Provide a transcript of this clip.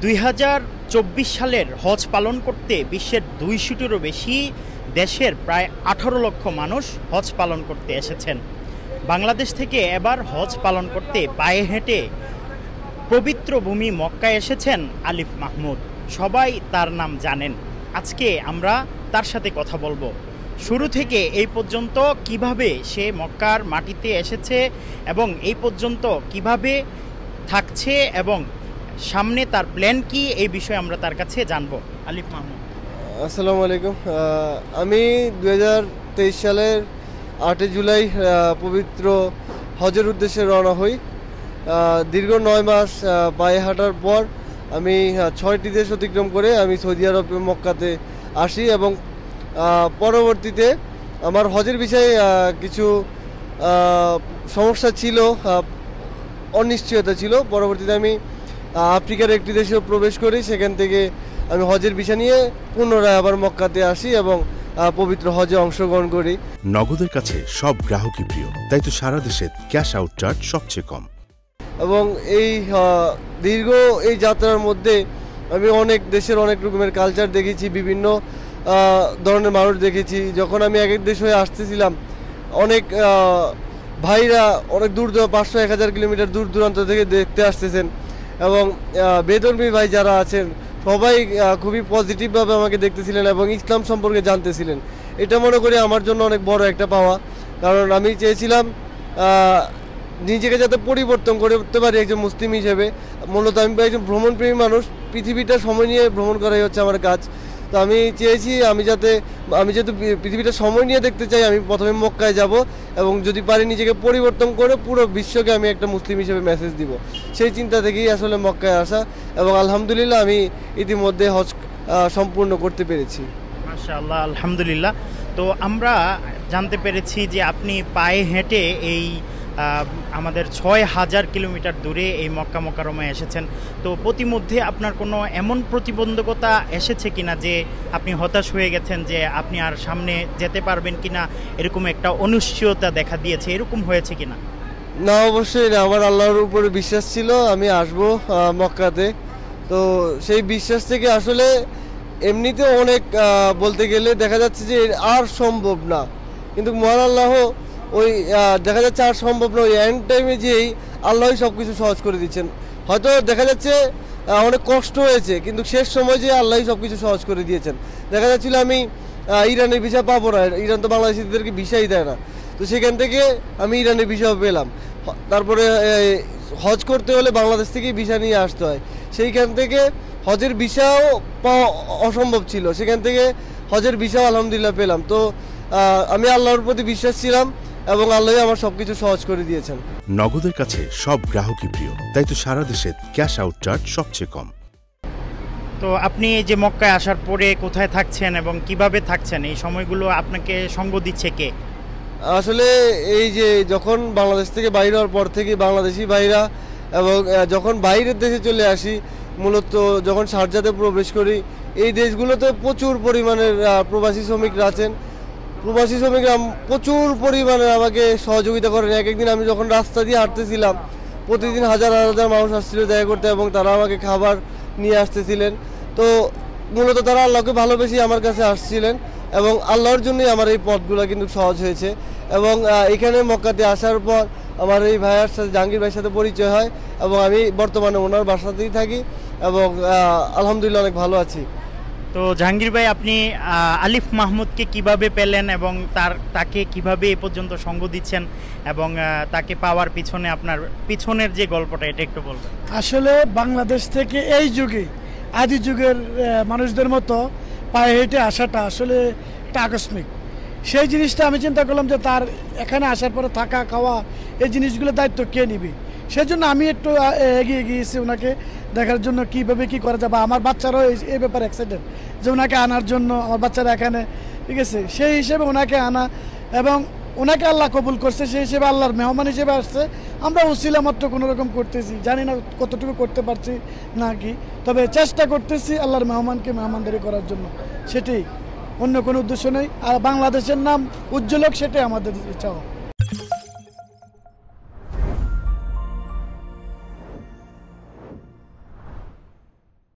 2024 সালের হজ পালন করতে বিশ্বের 200টিরও বেশি দেশের প্রায় 18 লক্ষ মানুষ হজ পালন করতে এসেছেন। বাংলাদেশ থেকে এবার হজ পালন করতে পায়ে হেঁটে পবিত্র ভূমি মক্কায় এসেছেন আলিফ মাহমুদ। সবাই তার নাম জানেন। আজকে আমরা তার সাথে কথা বলবো, শুরু থেকে এই পর্যন্ত কিভাবে সে মক্কার মাটিতে এসেছে এবং এই পর্যন্ত কিভাবে থাকছে এবং সামনে তার প্ল্যান কি, এই বিষয়ে আমরা তার কাছে জানবো। আলিফ মাহমুদ, আসসালামু আলাইকুম। আমি 2023 সালের 8 জুলাই পবিত্র হজের উদ্দেশ্যে রওনা হই। দীর্ঘ 9 মাস পায়ে হাঁটার পর আমি 6টি দেশ অতিক্রম করে আমি সৌদি আরব মক্কাতে আসি এবং পরবর্তীতে আমার হজের বিষয়ে কিছু সমস্যা ছিল, অনিশ্চয়তা ছিল। পরবর্তীতে আমি আফ্রিকার একটি দেশে প্রবেশ করি। সেখান থেকে আমি হজের ভিসা নিয়ে পুনরায় আবার মক্কাতে আসি এবং পবিত্র হজে অংশগ্রহণ করি। নগদের কাছে সব গ্রাহকই প্রিয়, তাই তো সারা দেশে ক্যাশ আউট চার্জ সবচেয়ে কম। এবং এই দীর্ঘ এই যাত্রার মধ্যে আমি অনেক দেশের অনেক রকমের কালচার দেখেছি, বিভিন্ন ধরনের মানুষ দেখেছি। যখন আমি এক এক দেশ হয়ে আসতেছিলাম, অনেক ভাইরা অনেক দূর 500-1000 কিলোমিটার দূর দূরান্ত থেকে দেখতে আসতেছেন এবং বেধর্মী ভাই যারা আছেন সবাই খুবই পজিটিভভাবে আমাকে দেখতেছিলেন এবং ইসলাম সম্পর্কে জানতেছিলেন। এটা মনে করি আমার জন্য অনেক বড় একটা পাওয়া, কারণ আমি চেয়েছিলাম নিজেকে যাতে পরিবর্তন করতে পারি একজন মুসলিম হিসেবে। মূলত আমি একজন ভ্রমণপ্রেমী মানুষ, পৃথিবীটা সময় নিয়ে ভ্রমণ করাই হচ্ছে আমার কাজ। তো আমি চেয়েছি আমি যেহেতু পৃথিবীটা সময় নিয়ে দেখতে চাই, আমি প্রথমে মক্কায় যাব এবং যদি পারি নিজেকে পরিবর্তন করে পুরো বিশ্বকে আমি একটা মুসলিম হিসেবে মেসেজ দিব। সেই চিন্তা থেকেই আসলে মক্কায় আসা এবং আলহামদুলিল্লাহ আমি ইতিমধ্যে হজ সম্পূর্ণ করতে পেরেছি। মাশাআল্লাহ, আলহামদুলিল্লাহ। তো আমরা জানতে পেরেছি যে আপনি পায়ে হেঁটে এই আমাদের 6000 কিলোমিটার দূরে এই মক্কা মোকাররমায় এসেছেন। তো প্রতিমধ্যে আপনার কোনো এমন প্রতিবন্ধকতা এসেছে কিনা যে আপনি হতাশ হয়ে গেছেন যে আপনি আর সামনে যেতে পারবেন কিনা, এরকম একটা অনিশ্চয়তা দেখা দিয়েছে, এরকম হয়েছে কিনা? না, অবশ্যই না। আমার আল্লাহর উপরে বিশ্বাস ছিল আমি আসবো মক্কাতে। তো সেই বিশ্বাস থেকে আসলে এমনিতে অনেক বলতে গেলে দেখা যাচ্ছে যে আর সম্ভব না, কিন্তু মহান আল্লাহ ওই দেখা যাচ্ছে আর সম্ভব না, ওই এন্ড টাইমে যেই আল্লাহই সব কিছু সহজ করে দিচ্ছেন। হয়তো দেখা যাচ্ছে অনেক কষ্ট হয়েছে, কিন্তু শেষ সময় যে আল্লাহই সব কিছু সহজ করে দিয়েছেন। দেখা যাচ্ছিল আমি ইরানের ভিসা পাবো না, ইরান তো বাংলাদেশিদেরকে ভিসাই দেয় না। তো সেখান থেকে আমি ইরানের ভিসাও পেলাম। তারপরে হজ করতে হলে বাংলাদেশ থেকেই ভিসা নিয়ে আসতে হয়। সেইখান থেকে হজের ভিসাও পাওয়া অসম্ভব ছিল, সেখান থেকে হজের ভিসাও আলহামদুলিল্লাহ পেলাম। তো আমি আল্লাহর প্রতি বিশ্বাস ছিলাম এবং আল্লাহ আমার সবকিছু সহজ করে দিয়েছেন। নগদের কাছে সব গ্রাহকই প্রিয়, তাই তো সারা দেশে ক্যাশ আউট চার্জ সবচেয়ে কম। তো আপনি এই যে মক্কায় আসার পরে কোথায় থাকছেন এবং কিভাবে থাকছেন, এই সময়গুলো আপনাকে সঙ্গ দিচ্ছে কে? আসলে এই যে যখন বাংলাদেশ থেকে বাইরে হওয়ার পর থেকে বাংলাদেশি ভাইরা এবং যখন বাইরের দেশে চলে আসি, মূলত যখন শারজাতে প্রবেশ করি, এই দেশগুলোতে প্রচুর পরিমাণের প্রবাসী শ্রমিকরা আছেন। প্রবাসী শ্রমিকরা প্রচুর পরিমাণে আমাকে সহযোগিতা করেন। এক একদিন আমি যখন রাস্তা দিয়ে হাঁটতেছিলাম, প্রতিদিন হাজার হাজার মানুষ আসছিল দেখা করতে এবং তারা আমাকে খাবার নিয়ে আসতেছিলেন। তো মূলত তারা আল্লাহকে ভালোবেসে আমার কাছে আসছিলেন এবং আল্লাহর জন্যই আমার এই পথগুলো কিন্তু সহজ হয়েছে। এবং এখানে মক্কাতে আসার পর আমার এই ভাইয়ার সাথে, জাহাঙ্গীর ভাইয়ের সাথে পরিচয় হয় এবং আমি বর্তমানে ওনার বাসাতেই থাকি এবং আলহামদুলিল্লাহ অনেক ভালো আছি। তো জাহাঙ্গীর ভাই, আপনি আলিফ মাহমুদকে কিভাবে পেলেন এবং তাকে কিভাবে এ পর্যন্ত সঙ্গ দিচ্ছেন এবং তাকে পাওয়ার পিছনে আপনার পিছনের যে গল্পটা, এটা একটু বলবেন? আসলে বাংলাদেশ থেকে এই যুগে, আদি যুগের মানুষদের মতো পায়ে হেঁটে আসাটা আসলে একটা আকস্মিক। সেই জিনিসটা আমি চিন্তা করলাম যে তার এখানে আসার পরে থাকা খাওয়া এই জিনিসগুলোর দায়িত্ব কে নিবে। সেই জন্য আমি একটু এগিয়ে গিয়েছি ওনাকে দেখার জন্য কীভাবে কী করা যাবে। আমার বাচ্চারাও এই ব্যাপারে এক্সাইটেড যে ওনাকে আনার জন্য, আমার বাচ্চারা এখানে, ঠিক আছে, সেই হিসেবে ওনাকে আনা এবং ওনাকে আল্লাহ কবুল করছে, সেই হিসেবে আল্লাহর মেহমান হিসেবে আসছে। আমরা উসিলা মাত্র কোনো রকম করতেছি, জানি না কতটুকু করতে পারছি না কি, তবে চেষ্টা করতেছি আল্লাহর মেহমানকে মেহমানদারি করার জন্য, সেটাই, অন্য কোনো উদ্দেশ্য নেই। আর বাংলাদেশের নাম উজ্জ্বলক, সেটাই আমাদের ইচ্ছা।